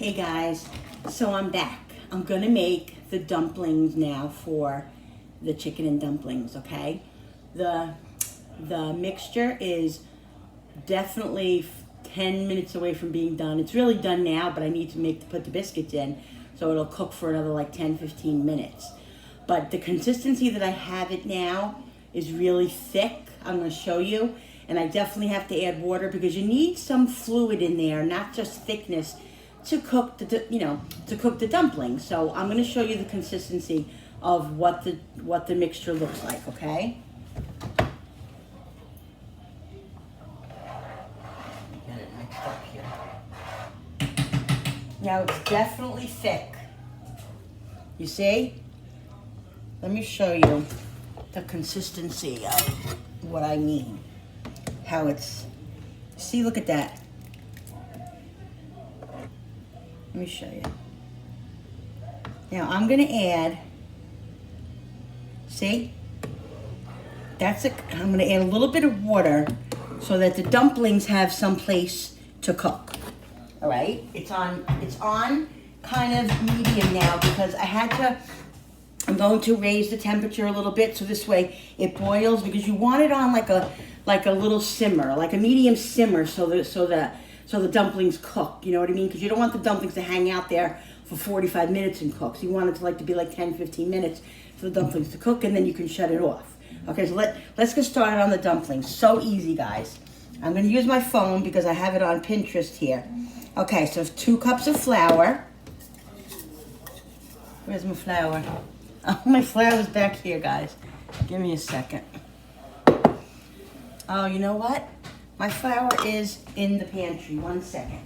Hey guys, so I'm back. I'm gonna make the dumplings now for the chicken and dumplings, okay? The mixture is definitely 10 minutes away from being done. It's really done now, but I need to put the biscuits in, so it'll cook for another like 10-15 minutes. But the consistency that I have it now is really thick. I'm gonna show you, and I definitely have to add water because you need some fluid in there, not just thickness, to cook the dumplings. So I'm going to show you the consistency of what the mixture looks like, okay? Get it mixed up here. Now it's definitely thick. You see? Let me show you the consistency of what I mean. How it's, see, look at that. Let me show you. Now I'm gonna add, see? I'm gonna add a little bit of water so that the dumplings have some place to cook. All right, it's on kind of medium now because I'm going to raise the temperature a little bit so this way it boils, because you want it on like a little simmer, like a medium simmer, so the dumplings cook, you know what I mean? Because you don't want the dumplings to hang out there for 45 minutes and cook. So you want it to be like 10-15 minutes for the dumplings to cook, and then you can shut it off. Okay, so let's get started on the dumplings. So easy, guys. I'm going to use my phone because I have it on Pinterest here. Okay, so 2 cups of flour. Where's my flour? Oh, my flour's back here, guys. Give me a second. Oh, you know what? My flour is in the pantry. 1 second.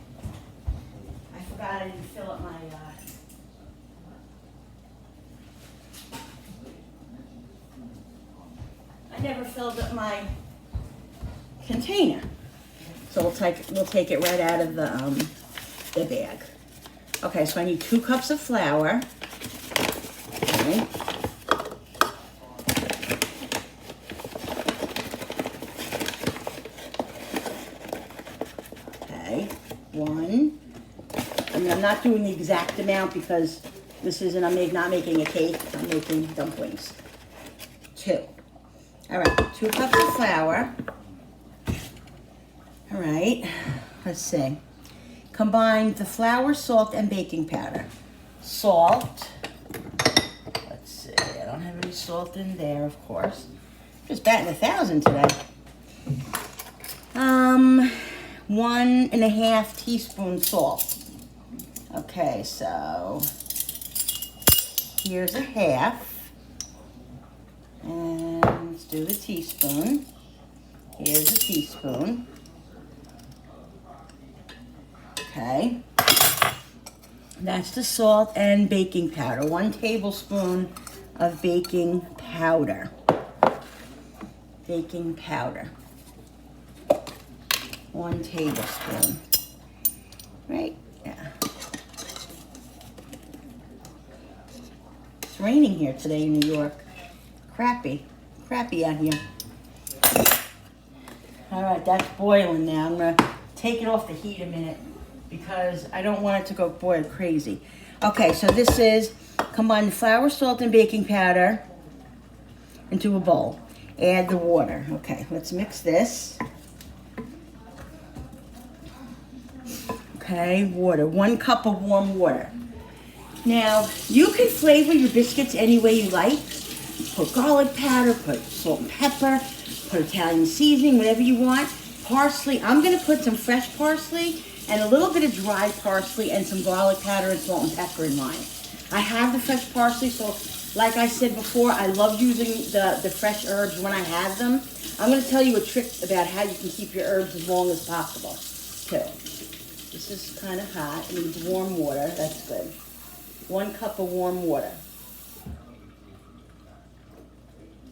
I forgot I didn't fill up my, I never filled up my container. So we'll take it right out of the bag. Okay, so I need 2 cups of flour. Okay. One. I mean, I'm not doing the exact amount because I'm not making a cake, I'm making dumplings. 2. All right, 2 cups of flour. All right, let's see. Combine the flour, salt, and baking powder. Salt. Let's see, I don't have any salt in there, of course. Just batting 1,000 today. 1.5 teaspoons salt. Okay, so here's a half. And let's do the teaspoon. Here's a teaspoon. Okay. That's the salt and baking powder. 1 tablespoon of baking powder. Baking powder. 1 tablespoon. Right? Yeah. It's raining here today in New York. Crappy out here. All right, that's boiling now. I'm gonna take it off the heat a minute because I don't want it to go boil crazy. Okay, so this is combine the flour, salt, and baking powder into a bowl. Add the water. Okay, let's mix this. Okay, water. 1 cup of warm water. Now, you can flavor your biscuits any way you like. Put garlic powder, put salt and pepper, put Italian seasoning, whatever you want. Parsley. I'm going to put some fresh parsley and a little bit of dry parsley and some garlic powder and salt and pepper in mine. I have the fresh parsley, so like I said before, I love using the fresh herbs when I have them. I'm going to tell you a trick about how you can keep your herbs as long as possible, too. This is kind of hot. It needs warm water. That's good. 1 cup of warm water.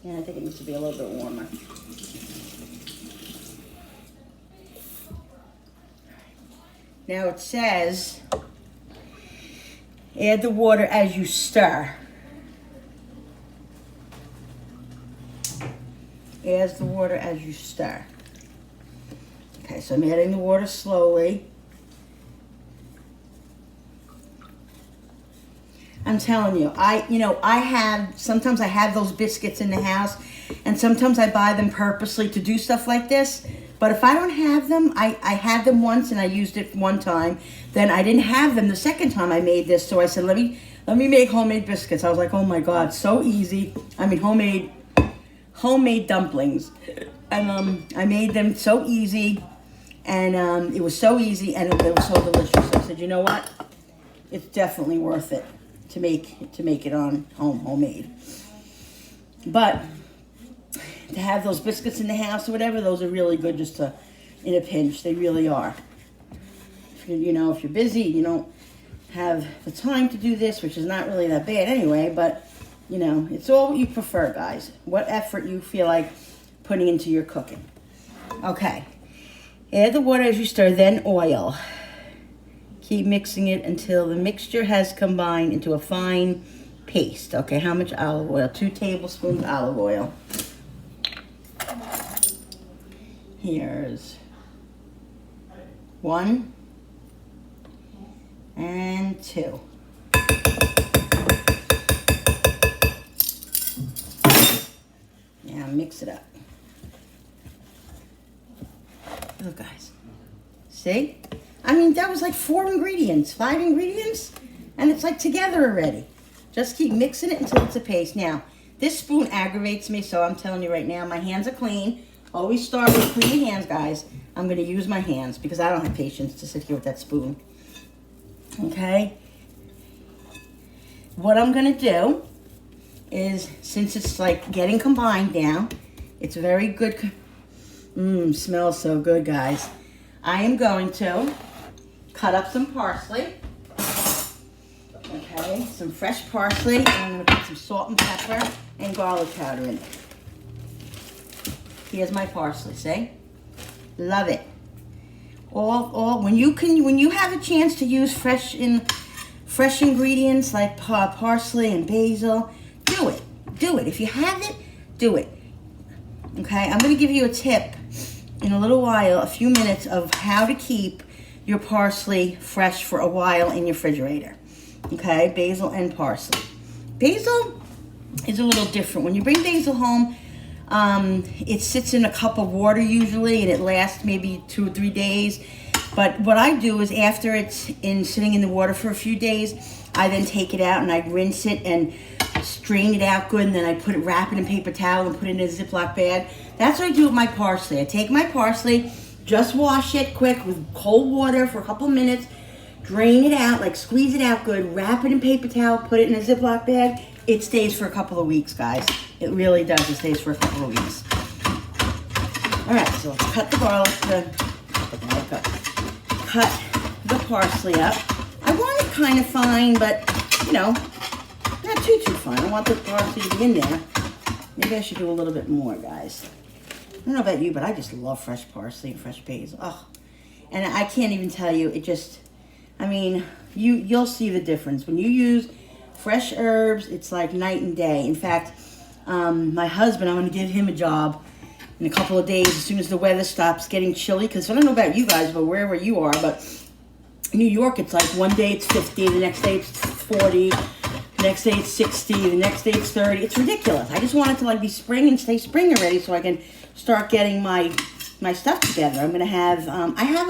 Yeah, I think it needs to be a little bit warmer. Now it says, add the water as you stir. Add the water as you stir. Okay, so I'm adding the water slowly. I'm telling you, sometimes I have those biscuits in the house, and sometimes I buy them purposely to do stuff like this. But if I don't have them, I had them once and I used it one time. Then I didn't have them the second time I made this, so I said, let me make homemade biscuits. I was like, oh my God, so easy. I mean, homemade dumplings. And I made them so easy, and it was so easy, and it was so delicious. I said, you know what? It's definitely worth it to make it on homemade. But to have those biscuits in the house or whatever, those are really good just in a pinch. They really are. If you're busy, you don't have the time to do this, which is not really that bad anyway, but it's all what you prefer, guys. What effort you feel like putting into your cooking. Okay. Add the water as you stir, then oil. Keep mixing it until the mixture has combined into a fine paste. Okay, how much olive oil? 2 tablespoons olive oil. Here's 1 and 2. Now mix it up. Look, guys. See? I mean, that was like 5 ingredients, and it's like together already. Just keep mixing it until it's a paste. Now, this spoon aggravates me, so I'm telling you right now, my hands are clean. Always start with clean hands, guys. I'm going to use my hands because I don't have patience to sit here with that spoon. Okay? What I'm going to do is, since it's like getting combined now, it's very good. Smells so good, guys. I am going to cut up some parsley. Okay, some fresh parsley. And I'm going to put some salt and pepper and garlic powder in it. Here's my parsley, see? Love it. When you have a chance to use fresh ingredients like parsley and basil, do it. Do it. If you have it, do it. Okay, I'm going to give you a tip in a little while, a few minutes, of how to keep your parsley fresh for a while in your refrigerator. Okay, basil and parsley. Basil is a little different. When you bring basil home, it sits in a cup of water usually, and it lasts maybe 2 or 3 days. But what I do is, after it's sitting in the water for a few days, I then take it out and I rinse it and strain it out good, and then I wrap it in paper towel and put it in a Ziploc bag. That's what I do with my parsley. I take my parsley, just wash it quick with cold water for a couple minutes, drain it out, like squeeze it out good, wrap it in paper towel, put it in a Ziploc bag. It stays for a couple of weeks, guys. It really does. It stays for a couple of weeks. All right, so let's cut the cut the parsley up. I want it kind of fine, but not too fine. I want the parsley to be in there. Maybe I should do a little bit more, guys. I don't know about you, but I just love fresh parsley and fresh basil. Oh, and I can't even tell you. You'll see the difference when you use fresh herbs. It's like night and day. In fact, my husband, I'm going to give him a job in a couple of days as soon as the weather stops getting chilly. Because I don't know about you guys, but wherever you are, but in New York, it's like one day it's 50, the next day it's 40. Next day it's 60, the next day it's 30. It's ridiculous. I just want it to be spring and stay spring already, so I can start getting my stuff together. I'm gonna have I have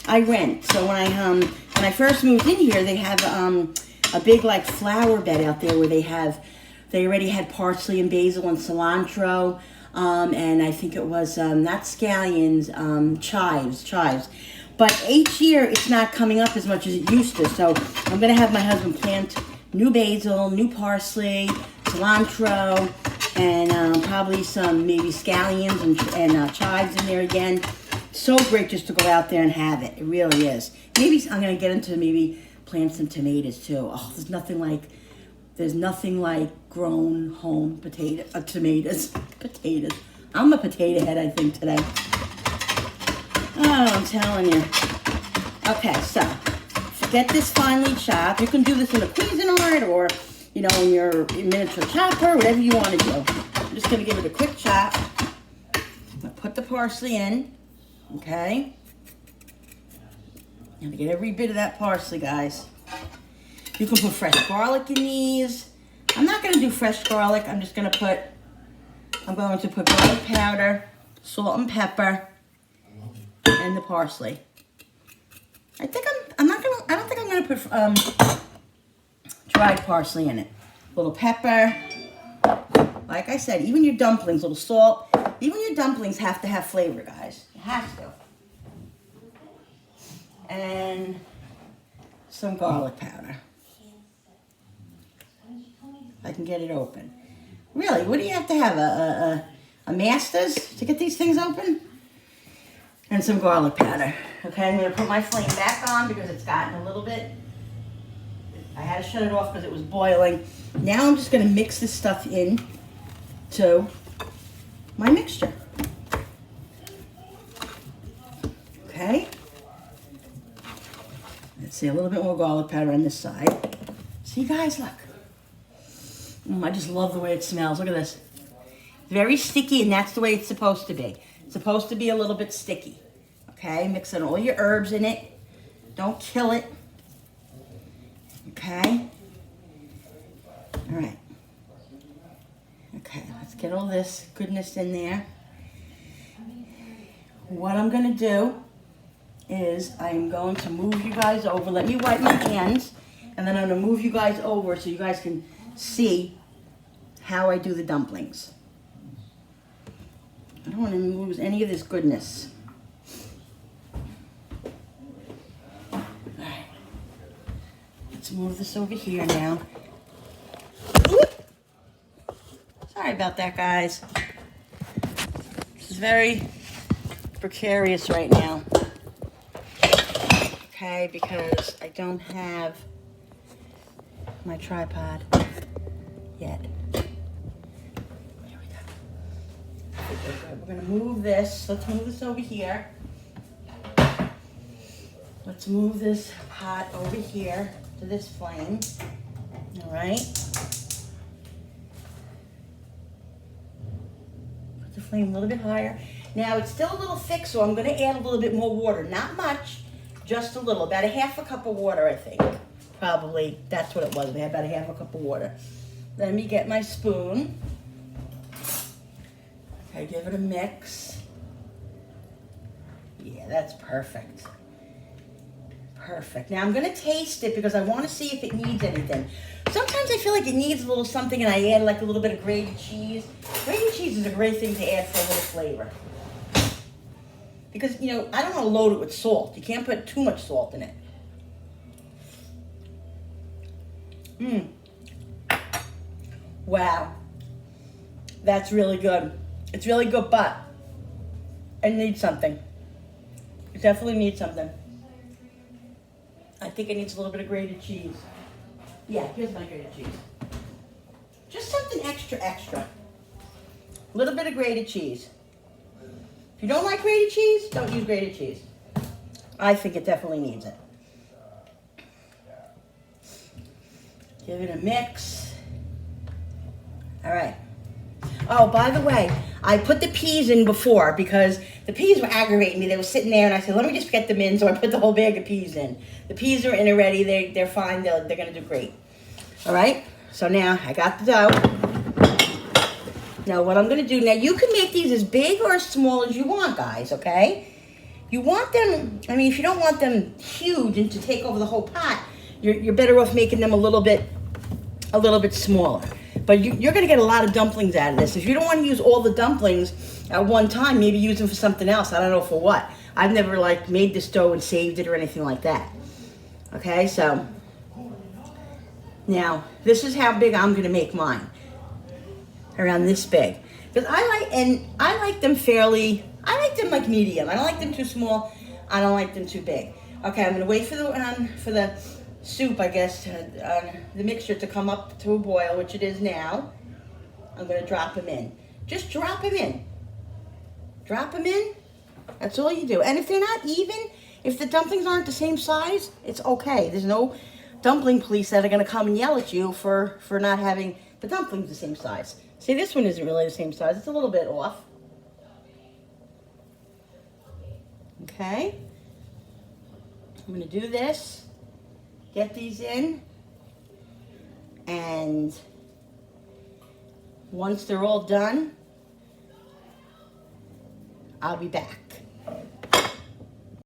I rent. So when I first moved in here, they have a big flower bed out there where they already had parsley and basil and cilantro, and I think it was not scallions, chives. But each year it's not coming up as much as it used to. So I'm gonna have my husband plant new basil, new parsley, cilantro, and probably some maybe scallions and chives in there again. So great just to go out there and have it. It really is. Maybe I'm going to get into maybe plant some tomatoes too. Oh, there's nothing like grown home tomatoes. Potatoes. I'm a potato head, I think, today. Oh, I'm telling you. Okay, so get this finely chopped. You can do this in a Cuisinart or, in your miniature chopper, whatever you want to do. I'm just going to give it a quick chop. I'm going to put the parsley in, okay? I'm going to get every bit of that parsley, guys. You can put fresh garlic in these. I'm not gonna do fresh garlic. I'm going to put garlic powder, salt and pepper, and the parsley. I don't think I'm gonna put dried parsley in it. A little pepper. Like I said, even your dumplings, a little salt. Even your dumplings have to have flavor, guys. You have to. And some garlic powder. I can get it open. Really, what do you have to have? A master's to get these things open? And some garlic powder. Okay, I'm going to put my flame back on because it's gotten a little bit... I had to shut it off because it was boiling. Now I'm just going to mix this stuff in to my mixture. Okay. Let's see, a little bit more garlic powder on this side. See, guys, look. I just love the way it smells. Look at this. Very sticky, and that's the way it's supposed to be. It's supposed to be a little bit sticky. Okay, mixing all your herbs in it. Don't kill it. Okay. All right. Okay, let's get all this goodness in there. What I'm going to do is I'm going to move you guys over. Let me wipe my hands, and then I'm going to move you guys over so you guys can see how I do the dumplings. I don't want to lose any of this goodness. All right. Let's move this over here now. Sorry about that, guys. This is very precarious right now. Okay, because I don't have my tripod yet. There we go. We're going to move this. Let's move this over here. Let's move this pot over here to this flame. All right. Put the flame a little bit higher. Now, it's still a little thick, so I'm going to add a little bit more water. Not much, just a little. About a half a cup of water, I think. Probably, that's what it was. We had about a half a cup of water. Let me get my spoon. Okay, give it a mix. Yeah, that's perfect. Perfect. Now I'm going to taste it because I want to see if it needs anything. Sometimes I feel like it needs a little something and I add like a little bit of grated cheese. Grated cheese is a great thing to add for a little flavor. Because, you know, I don't want to load it with salt. You can't put too much salt in it. Wow. That's really good. It's really good, but it needs something. It definitely needs something. I think it needs a little bit of grated cheese. Yeah, here's my grated cheese. Just something extra. A little bit of grated cheese. If you don't like grated cheese, don't use grated cheese. I think it definitely needs it. Give it a mix. All right. Oh, by the way, I put the peas in before because the peas were aggravating me. They were sitting there, and I said, let me just get them in, so I put the whole bag of peas in. The peas are in already. They're fine. They're going to do great. All right? So now I got the dough. Now what I'm going to do, now you can make these as big or as small as you want, guys, okay? You want them, I mean, if you don't want them huge and to take over the whole pot, you're better off making them a little bit smaller. But you're going to get a lot of dumplings out of this. If you don't want to use all the dumplings at one time, maybe use them for something else. I don't know for what. I've never like made this dough and saved it or anything like that. Okay, so now this is how big I'm going to make mine. Around this big. Because I like them like medium. I don't like them too small. I don't like them too big. Okay, I'm going to wait for the soup, I guess, the mixture to come up to a boil, which it is now. I'm going to drop them in. Just drop them in. Drop them in. That's all you do. And if they're not even, if the dumplings aren't the same size, it's okay. There's no dumpling police that are going to come and yell at you for not having the dumplings the same size. See, this one isn't really the same size. It's a little bit off. Okay. I'm going to do this. Get these in. And once they're all done, I'll be back.